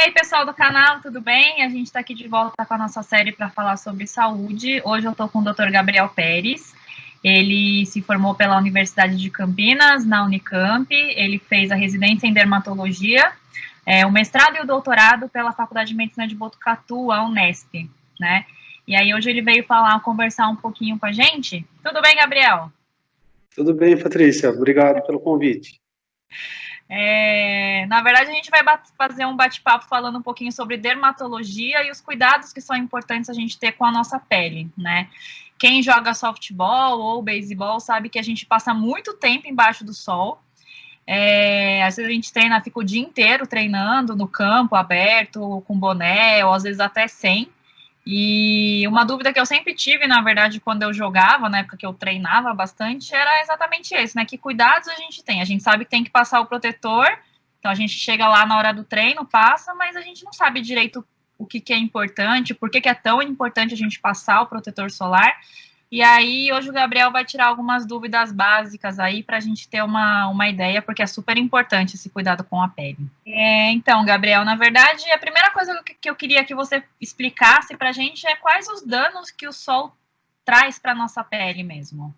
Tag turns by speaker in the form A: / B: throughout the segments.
A: aí, pessoal do canal, tudo bem? A gente está aqui de volta com a nossa série para falar sobre saúde. Hoje eu estou com o Dr. Gabriel Pérez. Ele se formou pela Universidade de Campinas, na Unicamp. Ele fez a residência em dermatologia, o mestrado e o doutorado pela Faculdade de Medicina de Botucatu, a Unesp, né? E aí hoje ele veio conversar um pouquinho com a gente. Tudo bem, Gabriel?
B: Tudo bem, Patrícia. Obrigado pelo convite.
A: Na verdade, a gente vai fazer um bate-papo falando um pouquinho sobre dermatologia e os cuidados que são importantes a gente ter com a nossa pele, né? Quem joga softball ou beisebol sabe que a gente passa muito tempo embaixo do sol. Às vezes a gente fica o dia inteiro treinando no campo aberto, com boné, ou às vezes até sem. E uma dúvida que eu sempre tive, na verdade, quando eu jogava, na época que eu treinava bastante, era exatamente esse, né? Que cuidados a gente tem? A gente sabe que tem que passar o protetor, então a gente chega lá na hora do treino, passa, mas a gente não sabe direito o que é importante, por que é tão importante a gente passar o protetor solar. E aí, hoje o Gabriel vai tirar algumas dúvidas básicas aí para a gente ter uma ideia, porque é super importante esse cuidado com a pele. Então, Gabriel, na verdade, a primeira coisa que eu queria que você explicasse para a gente é quais os danos que o sol traz para a nossa pele mesmo.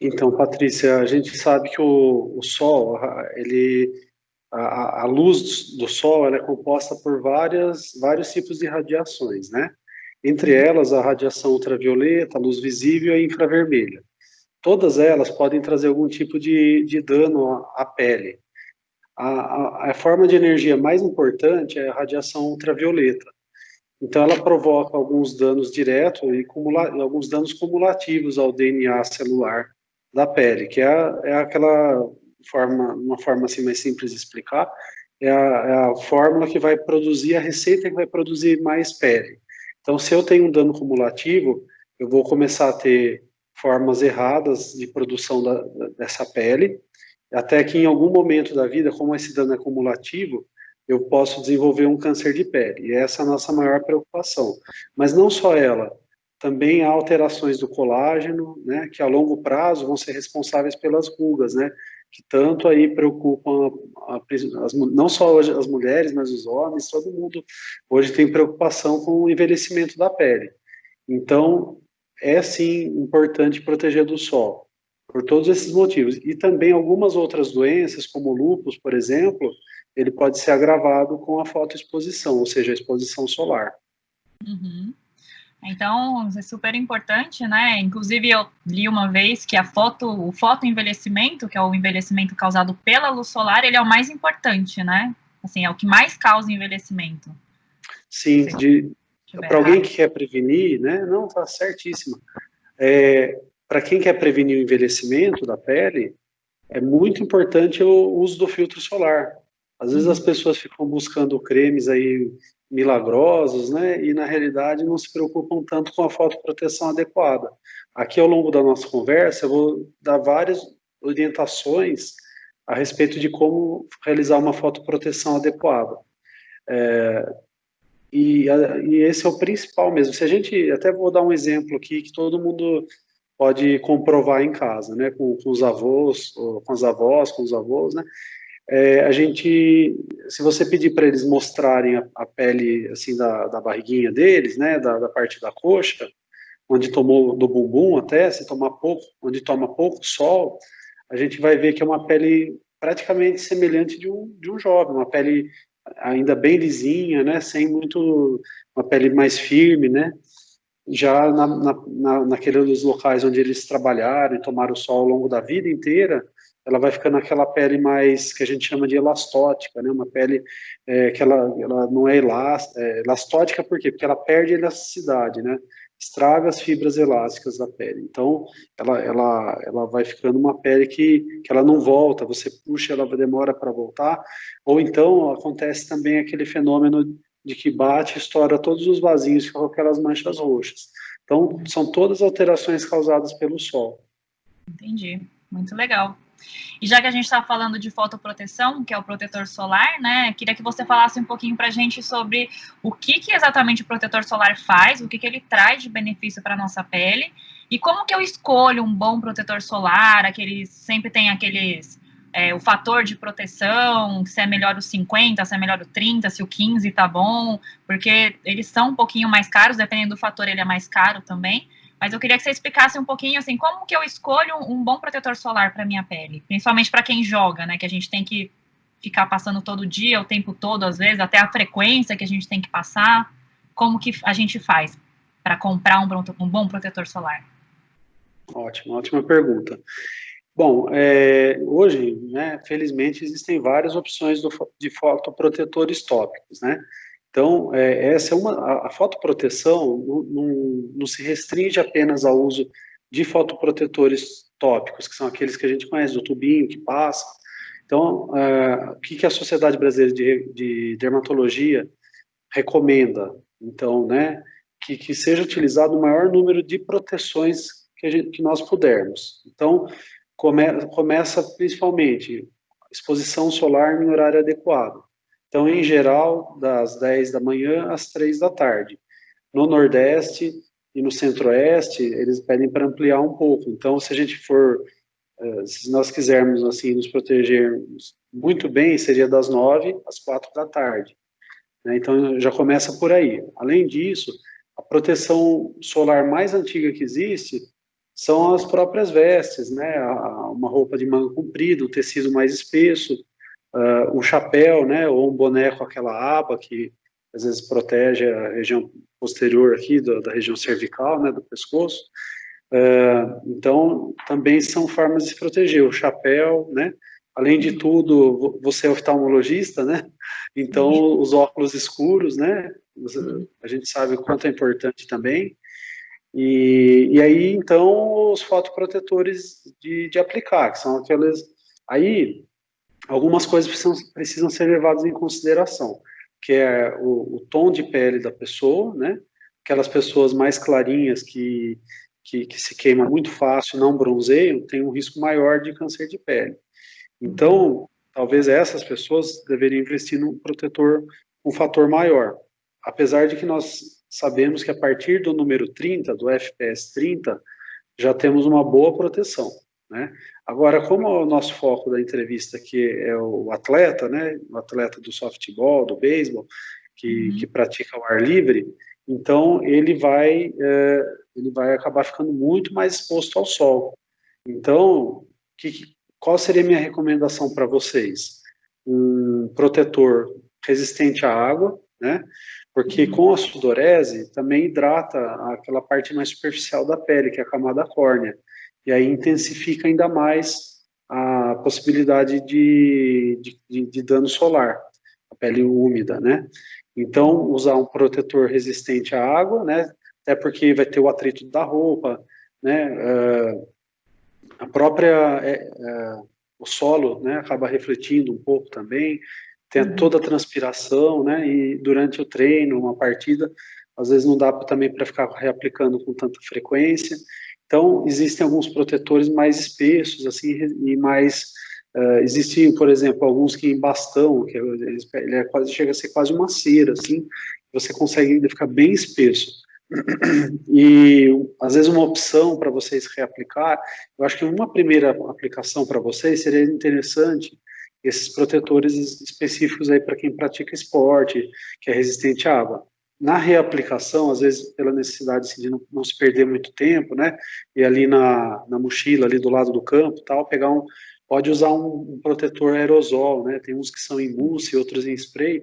B: Então, Patrícia, a gente sabe que o sol, a luz do sol, ela é composta por vários tipos de radiações, né? Entre elas, a radiação ultravioleta, a luz visível e a infravermelha. Todas elas podem trazer algum tipo de dano à pele. A forma de energia mais importante é a radiação ultravioleta. Então, ela provoca alguns danos diretos e alguns danos cumulativos ao DNA celular da pele, que é aquela forma, uma forma assim mais simples de explicar, é a fórmula que vai produzir, a receita que vai produzir mais pele. Então, se eu tenho um dano cumulativo, eu vou começar a ter formas erradas de produção dessa pele, até que em algum momento da vida, como esse dano é cumulativo, eu posso desenvolver um câncer de pele. E essa é a nossa maior preocupação. Mas não só ela, também há alterações do colágeno, né, que a longo prazo vão ser responsáveis pelas rugas, né, que tanto aí preocupam não só hoje as mulheres, mas os homens, todo mundo hoje tem preocupação com o envelhecimento da pele. Então, é sim importante proteger do sol, por todos esses motivos. E também algumas outras doenças, como o lúpus, por exemplo, ele pode ser agravado com a fotoexposição, ou seja, a exposição solar.
A: Uhum. Então, é super importante, né? Inclusive, eu li uma vez que o fotoenvelhecimento, que é o envelhecimento causado pela luz solar, ele é o mais importante, né? Assim, é o que mais causa envelhecimento.
B: Sim, para alguém que quer prevenir, né? Não, tá certíssimo. Para quem quer prevenir o envelhecimento da pele, é muito importante o uso do filtro solar. Às vezes as pessoas ficam buscando cremes aí milagrosos, né? E na realidade não se preocupam tanto com a fotoproteção adequada. Aqui ao longo da nossa conversa eu vou dar várias orientações a respeito de como realizar uma fotoproteção adequada. E esse é o principal mesmo. Se a gente, até vou dar um exemplo aqui que todo mundo pode comprovar em casa, né? Com os avós, com as avós, com os avós, né? Se você pedir para eles mostrarem a pele assim da barriguinha deles, né, da parte da coxa, onde tomou do bumbum até, se tomar pouco, onde toma pouco sol, a gente vai ver que é uma pele praticamente semelhante de um jovem, uma pele ainda bem lisinha, né, sem muito, uma pele mais firme, né, já naqueles locais onde eles trabalharam e tomaram sol ao longo da vida inteira, ela vai ficando aquela pele mais, que a gente chama de elastótica, né? Uma pele que ela não é elastótica, por quê? Porque ela perde elasticidade, né? Estraga as fibras elásticas da pele. Então, ela vai ficando uma pele que ela não volta, você puxa, ela demora para voltar, ou então acontece também aquele fenômeno de que bate e estoura todos os vasinhos com aquelas manchas roxas. Então, são todas alterações causadas pelo sol.
A: Entendi, muito legal. E já que a gente está falando de fotoproteção, que é o protetor solar, né, queria que você falasse um pouquinho para a gente sobre o que exatamente o protetor solar faz, o que ele traz de benefício para a nossa pele, e como que eu escolho um bom protetor solar, sempre tem aqueles o fator de proteção, se é melhor o 50, se é melhor o 30, se o 15 tá bom, porque eles são um pouquinho mais caros, dependendo do fator, ele é mais caro também. Mas eu queria que você explicasse um pouquinho, assim, como que eu escolho um bom protetor solar para minha pele, principalmente para quem joga, né, que a gente tem que ficar passando todo dia, o tempo todo, às vezes, até a frequência que a gente tem que passar. Como que a gente faz para comprar um bom protetor solar?
B: Ótimo, ótima pergunta. Bom, hoje, né, felizmente, existem várias opções de fotoprotetores tópicos, né? Então, essa é a fotoproteção não se restringe apenas ao uso de fotoprotetores tópicos, que são aqueles que a gente conhece, do tubinho que passa. Então, o que a Sociedade Brasileira de Dermatologia recomenda? Então, né, que seja utilizado o maior número de proteções que nós pudermos. Então, começa principalmente exposição solar em horário adequado. Então, em geral, das 10 da manhã às 3 da tarde. No Nordeste e no Centro-Oeste, eles pedem para ampliar um pouco. Então, se a gente for, se nós quisermos assim nos protegermos muito bem, seria das 9 às 4 da tarde. Né? Então, já começa por aí. Além disso, a proteção solar mais antiga que existe são as próprias vestes, né? Uma roupa de manga comprida, um tecido mais espesso, um chapéu, né? Ou um boné com aquela aba que às vezes protege a região posterior aqui, da região cervical, né? Do pescoço. Então, também são formas de se proteger. O chapéu, né? Além de tudo, você é oftalmologista, né? Então, os óculos escuros, né? A gente sabe o quanto é importante também. E aí, então, os fotoprotetores de aplicar, que são aqueles... Aí, algumas coisas precisam ser levadas em consideração, que é o tom de pele da pessoa, né? Aquelas pessoas mais clarinhas que se queimam muito fácil, não bronzeiam, têm um risco maior de câncer de pele. Então, talvez essas pessoas deveriam investir num protetor, um fator maior. Apesar de que nós sabemos que a partir do número 30, do FPS 30, já temos uma boa proteção, né? Agora, como o nosso foco da entrevista aqui é o atleta, né? O atleta do softball, do beisebol, que pratica o ar livre, então ele vai acabar ficando muito mais exposto ao sol. Então, qual seria a minha recomendação para vocês? Um protetor resistente à água, né? Porque com a sudorese também hidrata aquela parte mais superficial da pele, que é a camada córnea, e aí intensifica ainda mais a possibilidade de dano solar, a pele úmida, né? Então, usar um protetor resistente à água, né? Até porque vai ter o atrito da roupa, né? A própria o solo, né, acaba refletindo um pouco também, tem toda a transpiração, né, e durante o treino, uma partida, às vezes não dá também para ficar reaplicando com tanta frequência. Então, existem alguns protetores mais espessos, assim, e mais existem, por exemplo, alguns que em bastão, que ele chega a ser quase uma cera, assim, você consegue ainda ficar bem espesso. E às vezes uma opção para vocês reaplicar, eu acho que uma primeira aplicação para vocês seria interessante esses protetores específicos aí para quem pratica esporte, que é resistente à água. Na reaplicação, às vezes pela necessidade assim, de não se perder muito tempo, né? E ali na mochila, ali do lado do campo, tal, pode usar um protetor aerosol, né? Tem uns que são em mousse, outros em spray.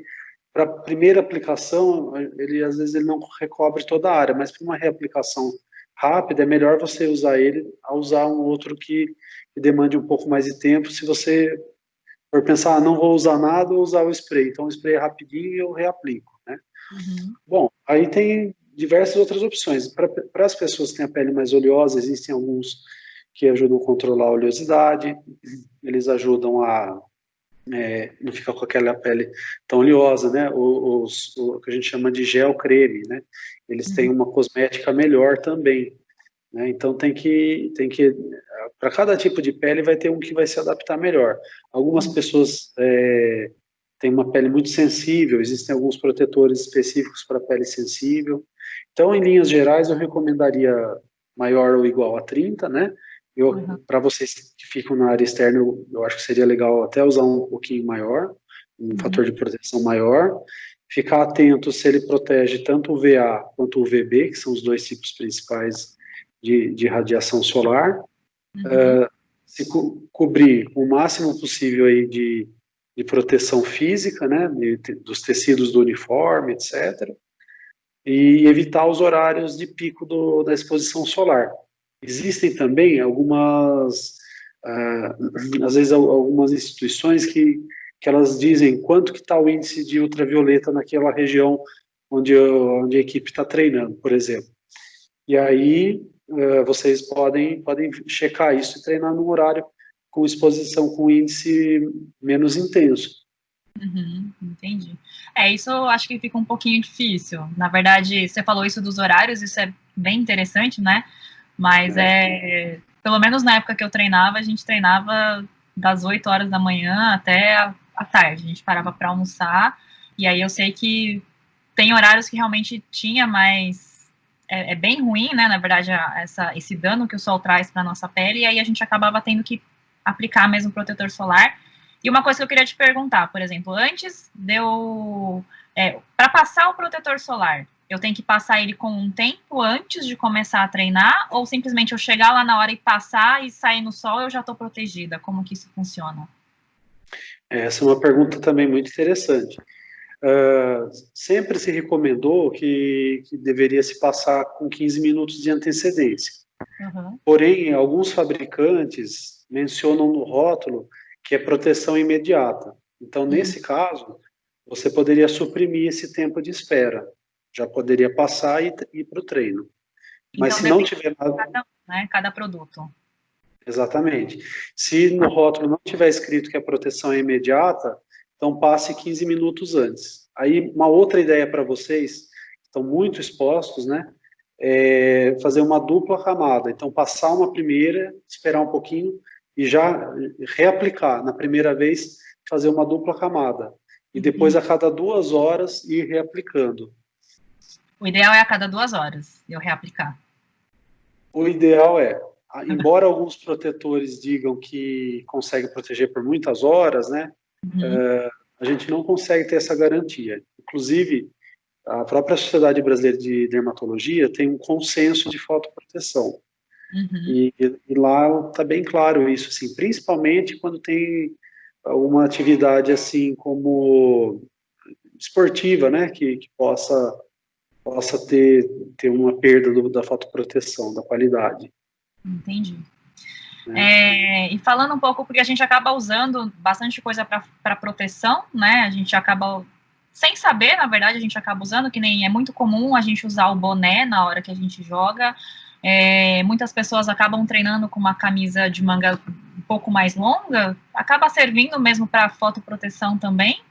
B: Para a primeira aplicação, às vezes ele não recobre toda a área, mas para uma reaplicação rápida, é melhor você usar ele a usar um outro que demande um pouco mais de tempo. Se você for pensar, não vou usar nada, vou usar o spray. Então, o spray é rapidinho e eu reaplico, né? Bom, aí tem diversas outras opções. Para as pessoas que têm a pele mais oleosa, existem alguns que ajudam a controlar a oleosidade, eles ajudam a não fica com aquela pele tão oleosa, né? O que a gente chama de gel creme, né? Eles têm uma cosmética melhor também, né? Então para cada tipo de pele vai ter um que vai se adaptar melhor. Algumas pessoas têm uma pele muito sensível, existem alguns protetores específicos para pele sensível. Então, em linhas gerais, eu recomendaria maior ou igual a 30, né? Para vocês que ficam na área externa, eu acho que seria legal até usar um pouquinho maior, um fator de proteção maior. Ficar atento se ele protege tanto o VA quanto o VB, que são os dois tipos principais de radiação solar. Se cobrir o máximo possível aí de proteção física, né, dos tecidos do uniforme, etc. E evitar os horários de pico da exposição solar. Existem também algumas, às vezes, algumas instituições que elas dizem quanto que está o índice de ultravioleta naquela região onde a equipe está treinando, por exemplo. E aí vocês podem checar isso e treinar num horário com exposição com índice menos intenso.
A: Entendi. Isso eu acho que fica um pouquinho difícil. Na verdade, você falou isso dos horários, isso é bem interessante, né? Mas pelo menos na época que eu treinava, a gente treinava das 8 horas da manhã até a tarde. A gente parava para almoçar, e aí eu sei que tem horários que realmente tinha, mas é bem ruim, né? Na verdade, esse dano que o sol traz para nossa pele, e aí a gente acabava tendo que aplicar mesmo protetor solar. E uma coisa que eu queria te perguntar, por exemplo, antes de eu... para passar o protetor solar, eu tenho que passar ele com um tempo antes de começar a treinar, ou simplesmente eu chegar lá na hora e passar e sair no sol, eu já estou protegida? Como que isso funciona?
B: Essa é uma pergunta também muito interessante. Sempre se recomendou que deveria se passar com 15 minutos de antecedência. Porém, alguns fabricantes mencionam no rótulo que é proteção imediata. Então, nesse caso, você poderia suprimir esse tempo de espera. Já poderia passar e ir para o treino. Mas
A: então,
B: se não tiver nada...
A: Cada produto.
B: Exatamente. Se no rótulo não tiver escrito que a proteção é imediata, então passe 15 minutos antes. Aí, uma outra ideia para vocês, que estão muito expostos, né? É fazer uma dupla camada. Então, passar uma primeira, esperar um pouquinho e já reaplicar. Na primeira vez, fazer uma dupla camada. E depois, a cada 2 horas, ir reaplicando.
A: O ideal é a cada 2 horas eu reaplicar.
B: O ideal embora alguns protetores digam que consegue proteger por muitas horas, né? A gente não consegue ter essa garantia. Inclusive, a própria Sociedade Brasileira de Dermatologia tem um consenso de fotoproteção. E lá está bem claro isso, assim, principalmente quando tem uma atividade assim como esportiva, né, que possa ter uma perda da fotoproteção, da qualidade.
A: Entendi. E falando um pouco, porque a gente acaba usando bastante coisa para proteção, né? A gente acaba, sem saber, na verdade, a gente acaba usando, que nem é muito comum a gente usar o boné na hora que a gente joga. Muitas pessoas acabam treinando com uma camisa de manga um pouco mais longa, acaba servindo mesmo para fotoproteção também,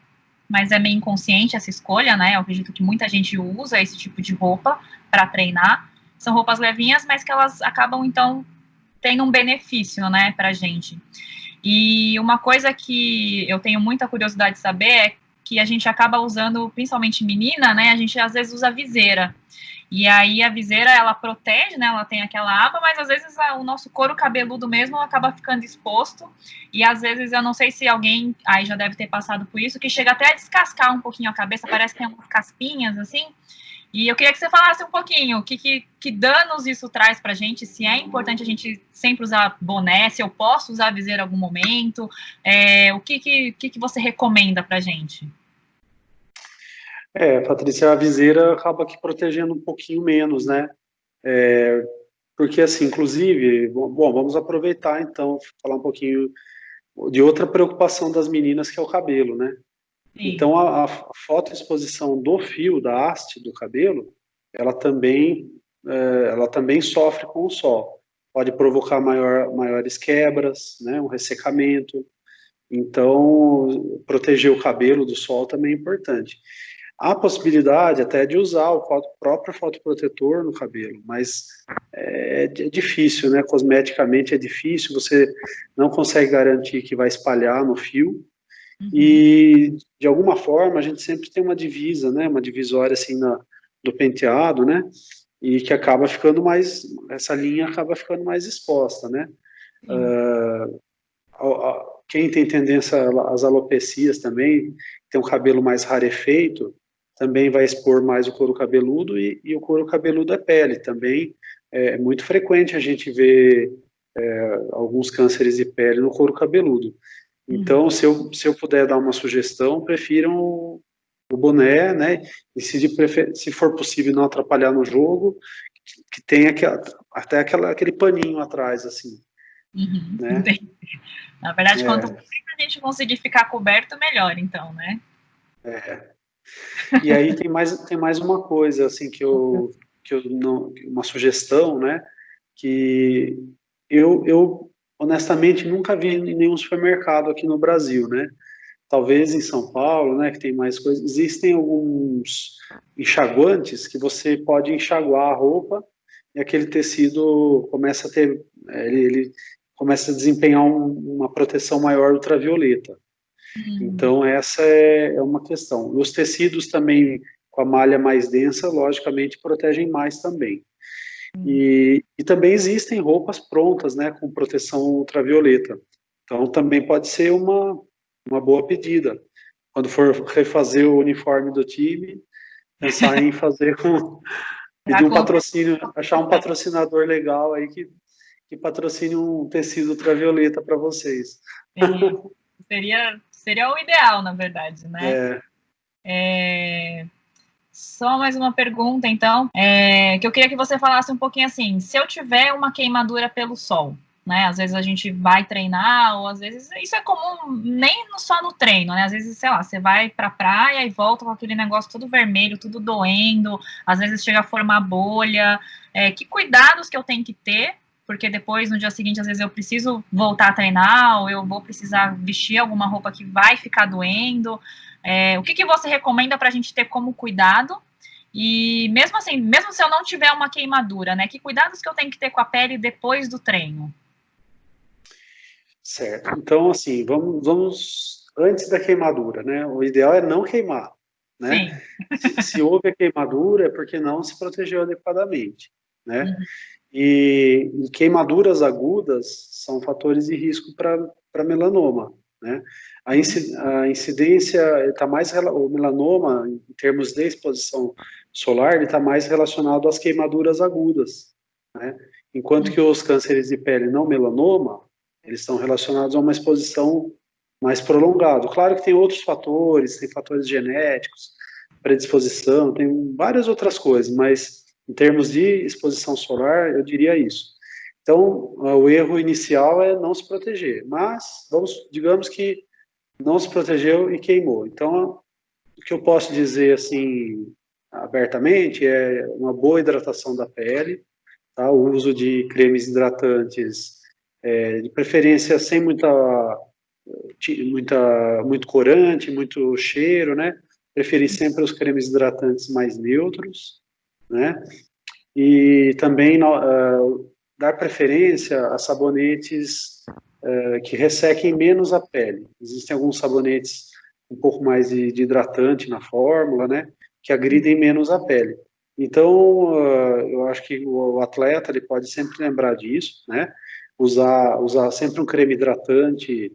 A: mas é meio inconsciente essa escolha, né? Eu acredito que muita gente usa esse tipo de roupa para treinar. São roupas levinhas, mas que elas acabam, então, tendo um benefício, né, pra gente. E uma coisa que eu tenho muita curiosidade de saber é que a gente acaba usando, principalmente menina, né, a gente às vezes usa viseira. E aí a viseira, ela protege, né, ela tem aquela aba, mas às vezes o nosso couro cabeludo mesmo acaba ficando exposto. E às vezes, eu não sei se alguém aí já deve ter passado por isso, que chega até a descascar um pouquinho a cabeça, parece que tem umas caspinhas, assim. E eu queria que você falasse um pouquinho que danos isso traz para a gente, se é importante a gente sempre usar boné, se eu posso usar viseira em algum momento, o que você recomenda para a gente?
B: Patrícia, a viseira acaba aqui protegendo um pouquinho menos, né? Porque, assim, inclusive, bom, vamos aproveitar, então, falar um pouquinho de outra preocupação das meninas, que é o cabelo, né? Sim. Então, a fotoexposição do fio, da haste do cabelo, ela também sofre com o sol. Pode provocar maiores quebras, né, um ressecamento. Então, proteger o cabelo do sol também é importante. Há possibilidade até de usar o próprio fotoprotetor no cabelo, mas é difícil, né? Cosmeticamente é difícil, você não consegue garantir que vai espalhar no fio. E, de alguma forma, a gente sempre tem uma divisa, né? Uma divisória, assim, do penteado, né? E que acaba ficando essa linha acaba ficando mais exposta, né?
A: Sim.
B: Quem tem tendência às alopecias também, tem um cabelo mais rarefeito, também vai expor mais o couro cabeludo, e o couro cabeludo é pele. Também é muito frequente a gente ver alguns cânceres de pele no couro cabeludo.
A: Uhum.
B: Então, se eu puder dar uma sugestão, prefiram o boné, né? E se for possível não atrapalhar no jogo, que tenha até aquele paninho atrás, assim,
A: Uhum.
B: né?
A: Entendi. Na verdade, quanto
B: É,
A: mais a gente conseguir ficar coberto, melhor, então, né?
B: é. E aí tem mais uma coisa, assim, que eu não, uma sugestão, né? Que eu honestamente nunca vi em nenhum supermercado aqui no Brasil, né? Talvez em São Paulo, né, que tem mais coisas. Existem alguns enxaguantes que você pode enxaguar a roupa e aquele tecido começa a ter, ele começa a desempenhar uma proteção maior ultravioleta.
A: Hum.
B: Então, essa é uma questão. Os tecidos também, com a malha mais densa, logicamente, protegem mais também. E também existem roupas prontas, né, com proteção ultravioleta. Então, também pode ser uma boa pedida. Quando for refazer o uniforme do time, pensar em fazer
A: Já
B: pedir um
A: compra.
B: patrocínio, achar um patrocinador legal aí que patrocine um tecido ultravioleta para vocês.
A: Sim. Seria o ideal, na verdade, né?
B: É,
A: Só mais uma pergunta, então, que eu queria que você falasse um pouquinho assim, se eu tiver uma queimadura pelo sol, né, às vezes a gente vai treinar, ou às vezes, isso é comum nem só no treino, né, às vezes, sei lá, você vai pra praia e volta com aquele negócio todo vermelho, tudo doendo, às vezes chega a formar bolha, que cuidados que eu tenho que ter, porque depois, no dia seguinte, às vezes eu preciso voltar a treinar, ou eu vou precisar vestir alguma roupa que vai ficar doendo, o que você recomenda para a gente ter como cuidado? E mesmo assim, mesmo se eu não tiver uma queimadura, né? Que cuidados que eu tenho que ter com a pele depois do treino?
B: certo. Então, assim, vamos antes da queimadura, né? O ideal é não queimar, né?
A: Sim.
B: Se houve a queimadura é porque não se protegeu adequadamente, né?
A: Uhum.
B: E queimaduras agudas são fatores de risco para melanoma, né? A incidência está mais, o melanoma, em termos de exposição solar, ele está mais relacionado às queimaduras agudas, né? Enquanto que os cânceres de pele não melanoma, eles estão relacionados a uma exposição mais prolongada. Claro que tem outros fatores, tem fatores genéticos, predisposição, tem várias outras coisas, mas em termos de exposição solar, eu diria isso. Então, o erro inicial é não se proteger, mas digamos que não se protegeu e queimou. Então, o que eu posso dizer assim abertamente é uma boa hidratação da pele, tá? O uso de cremes hidratantes, de preferência sem muito corante, muito cheiro, né? Preferir sempre os cremes hidratantes mais neutros, né? E também dar preferência a sabonetes que ressequem menos a pele. Existem alguns sabonetes um pouco mais de hidratante na fórmula, né, que agridem menos a pele. Então, eu acho que o atleta ele pode sempre lembrar disso, né, usar sempre um creme hidratante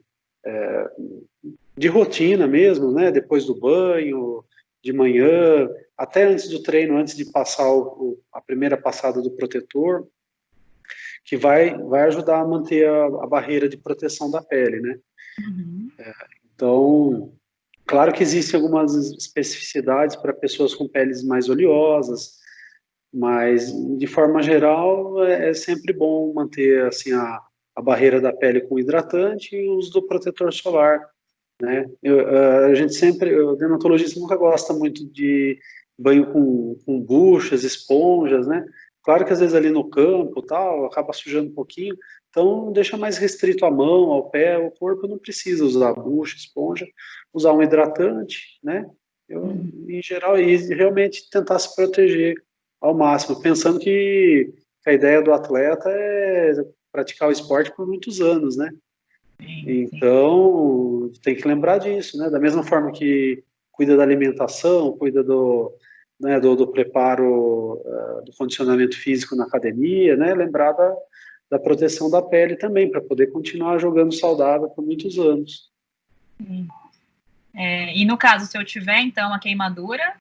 B: de rotina mesmo, né, depois do banho, de manhã, até antes do treino, antes de passar a primeira passada do protetor, que vai ajudar a manter a barreira de proteção da pele, né?
A: Uhum.
B: Então, claro que existem algumas especificidades para pessoas com peles mais oleosas, mas de forma geral é sempre bom manter assim a barreira da pele com hidratante e o uso do protetor solar, né? A gente sempre, o dermatologista nunca gosta muito de banho com buchas, esponjas, né? Claro que às vezes ali no campo, tal, acaba sujando um pouquinho, então deixa mais restrito a mão, ao pé, o corpo não precisa usar bucha, esponja, usar um hidratante, né?
A: Uhum.
B: Em geral, e realmente tentar se proteger ao máximo, pensando que a ideia do atleta é praticar o esporte por muitos anos, né?
A: Sim, sim.
B: Então, tem que lembrar disso, né? Da mesma forma que cuida da alimentação, cuida do preparo, do condicionamento físico na academia, né? Lembrar da proteção da pele também, para poder continuar jogando saudável por muitos anos.
A: E no caso, se eu tiver, então, a queimadura,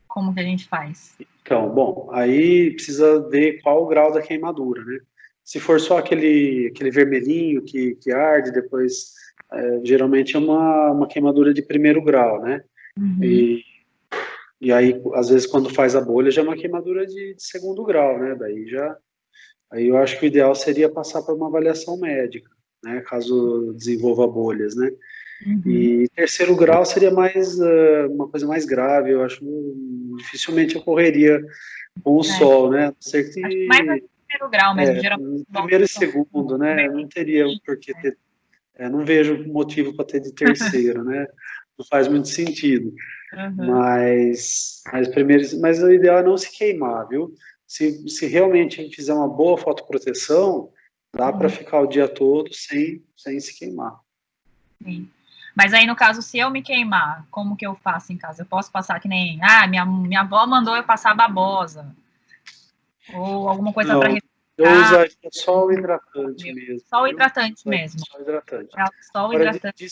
A: como que a gente faz?
B: Então, bom, aí precisa ver qual o grau da queimadura, né? Se for só aquele vermelhinho que arde, depois, geralmente é uma queimadura de primeiro grau, né? E aí, às vezes, quando faz a bolha, já é uma queimadura de segundo grau, né? Aí eu acho que o ideal seria passar por uma avaliação médica, né? Caso desenvolva bolhas, né? E terceiro grau seria mais uma coisa mais grave, eu acho que dificilmente ocorreria com o sol, né? A não ser que
A: Acho que mais no primeiro grau mesmo, geralmente.
B: primeiro e segundo, né? Não teria por que ter, não vejo motivo para ter de terceiro, né? Não faz muito sentido. Mas o ideal é não se queimar, viu? Se realmente a gente fizer uma boa fotoproteção, dá para ficar o dia todo sem se queimar.
A: Sim. Mas aí, no caso, se eu me queimar, como que eu faço em casa? Eu posso passar que nem, minha avó mandou eu passar babosa. Ou alguma coisa para refrescar.
B: Eu usaria só o hidratante mesmo.
A: Só o hidratante mesmo.
B: Só o hidratante.
A: Só o
B: Agora,
A: hidratante.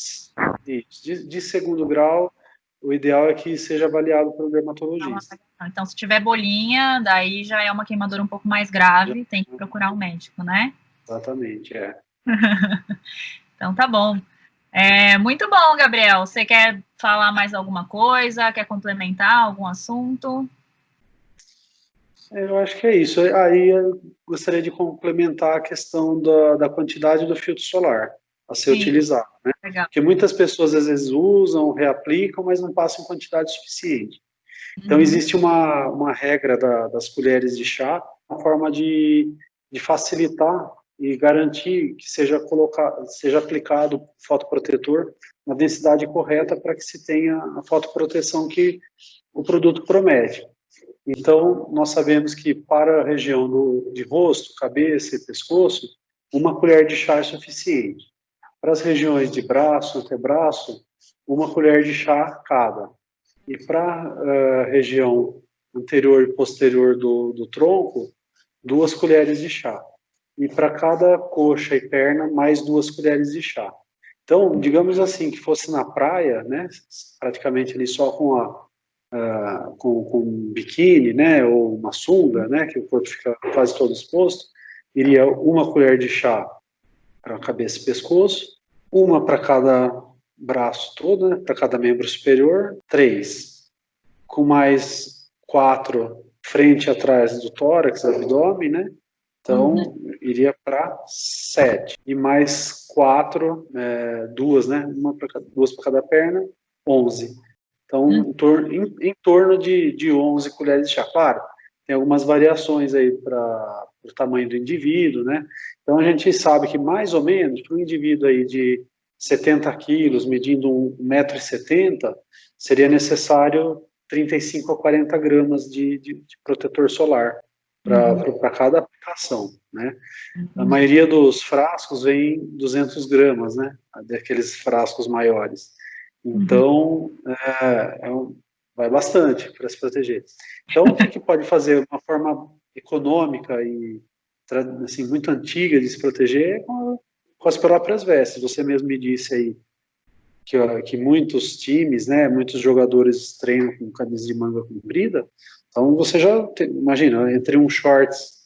B: de segundo grau, o ideal é que seja avaliado pelo dermatologista.
A: Então, se tiver bolinha, daí já é uma queimadura um pouco mais grave, tem que procurar um médico, né?
B: Exatamente,
A: Então, tá bom. Muito bom, Gabriel. Você quer falar mais alguma coisa? Quer complementar algum assunto?
B: Eu acho que é isso. Aí eu gostaria de complementar a questão da quantidade do filtro solar a ser utilizado, né?
A: Legal.
B: Porque muitas pessoas às vezes usam, reaplicam, mas não passam em quantidade suficiente. Então existe uma regra das colheres de chá, uma forma de facilitar e garantir que seja aplicado fotoprotetor na densidade correta para que se tenha a fotoproteção que o produto promete. Então, nós sabemos que para a região de rosto, cabeça e pescoço, uma colher de chá é suficiente. Para as regiões de braço, antebraço, uma colher de chá cada. E para a região anterior e posterior do tronco, 2 colheres de chá. E para cada coxa e perna, mais 2 colheres de chá. Então, digamos assim, que fosse na praia, né, praticamente ali só com um biquíni, né, ou uma sunga, né, que o corpo fica quase todo exposto, iria 1 colher de chá para a cabeça e pescoço, 1 para cada braço todo, né, para cada membro superior, 3, com mais 4 frente e atrás do tórax, abdômen, né, então iria para 7, e mais 4, 2, né, 2 para cada perna, 11. Então, em torno de 11 colheres de chá. Claro, tem algumas variações aí para o tamanho do indivíduo, né? Então, a gente sabe que mais ou menos, para um indivíduo aí de 70 quilos, medindo 1,70 m, seria necessário 35 a 40 gramas de protetor solar para cada aplicação, né? A maioria dos frascos vem 200 gramas, né? Daqueles frascos maiores. Então, vai bastante para se proteger. Então, o que pode fazer? Uma forma econômica e assim, muito antiga de se proteger é com as próprias vestes. Você mesmo me disse aí que muitos times, né, muitos jogadores treinam com camisa de manga comprida. Então, você já imagina, entre um shorts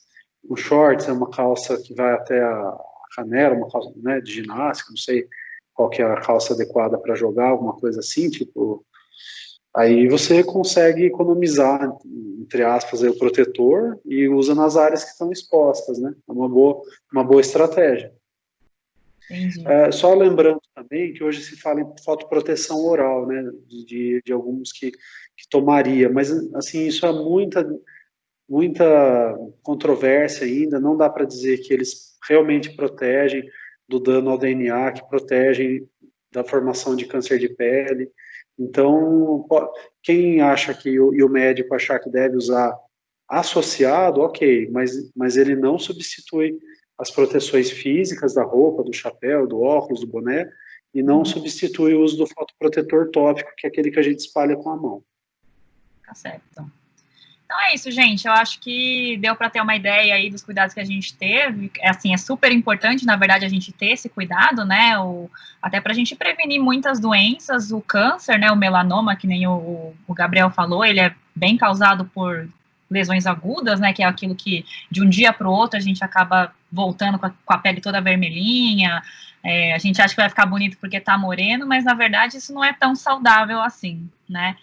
B: é uma calça que vai até a canela, uma calça, né, de ginástica, não sei qual que é a calça adequada para jogar, alguma coisa assim, tipo, aí você consegue economizar, entre aspas, aí, o protetor e usa nas áreas que estão expostas, né? É uma boa estratégia. Só lembrando também que hoje se fala em fotoproteção oral, né? De alguns que tomaria, mas assim, isso é muita controvérsia ainda, não dá para dizer que eles realmente protegem do dano ao DNA, que protegem da formação de câncer de pele. Então, quem acha e o médico achar que deve usar associado, ok, mas ele não substitui as proteções físicas da roupa, do chapéu, do óculos, do boné, e não substitui o uso do fotoprotetor tópico, que é aquele que a gente espalha com a mão.
A: Tá certo. Então é isso, gente. Eu acho que deu para ter uma ideia aí dos cuidados que a gente teve. Assim, é super importante, na verdade, a gente ter esse cuidado, né? Até para a gente prevenir muitas doenças, o câncer, né? O melanoma, que nem o Gabriel falou, ele é bem causado por lesões agudas, né? Que é aquilo que de um dia para o outro a gente acaba voltando com a pele toda vermelhinha. A gente acha que vai ficar bonito porque tá moreno, mas na verdade isso não é tão saudável assim, né?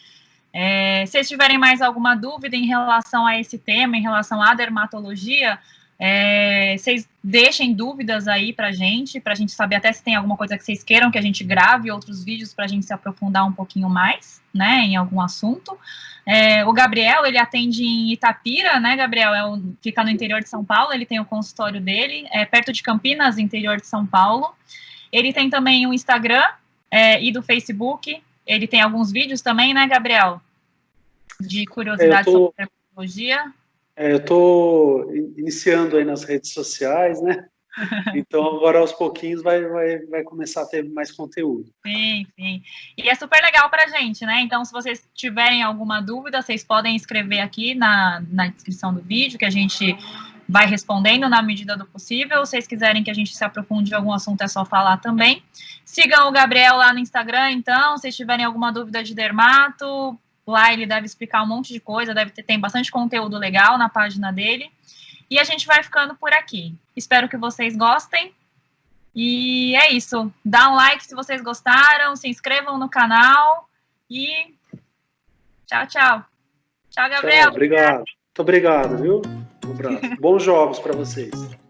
A: Se vocês tiverem mais alguma dúvida em relação a esse tema, em relação à dermatologia, vocês deixem dúvidas aí pra gente saber até se tem alguma coisa que vocês queiram que a gente grave outros vídeos pra gente se aprofundar um pouquinho mais, né, em algum assunto. O Gabriel, ele atende em Itapira, né, Gabriel? Fica no interior de São Paulo, ele tem o consultório dele, perto de Campinas, interior de São Paulo. Ele tem também o Instagram e do Facebook. Ele tem alguns vídeos também, né, Gabriel? De curiosidade sobre dermatologia.
B: Eu estou iniciando aí nas redes sociais, né? Então, agora aos pouquinhos vai começar a ter mais conteúdo.
A: Sim, sim. E é super legal para a gente, né? Então, se vocês tiverem alguma dúvida, vocês podem escrever aqui na descrição do vídeo, que a gente vai respondendo na medida do possível. Se vocês quiserem que a gente se aprofunde em algum assunto, é só falar também. Sigam o Gabriel lá no Instagram, então, se vocês tiverem alguma dúvida de dermato, lá ele deve explicar um monte de coisa, tem bastante conteúdo legal na página dele. E a gente vai ficando por aqui. Espero que vocês gostem. E é isso. Dá um like se vocês gostaram, se inscrevam no canal e tchau, tchau. Tchau, Gabriel.
B: Tchau, obrigado. Muito obrigado, viu? Um abraço. Bons jogos para vocês.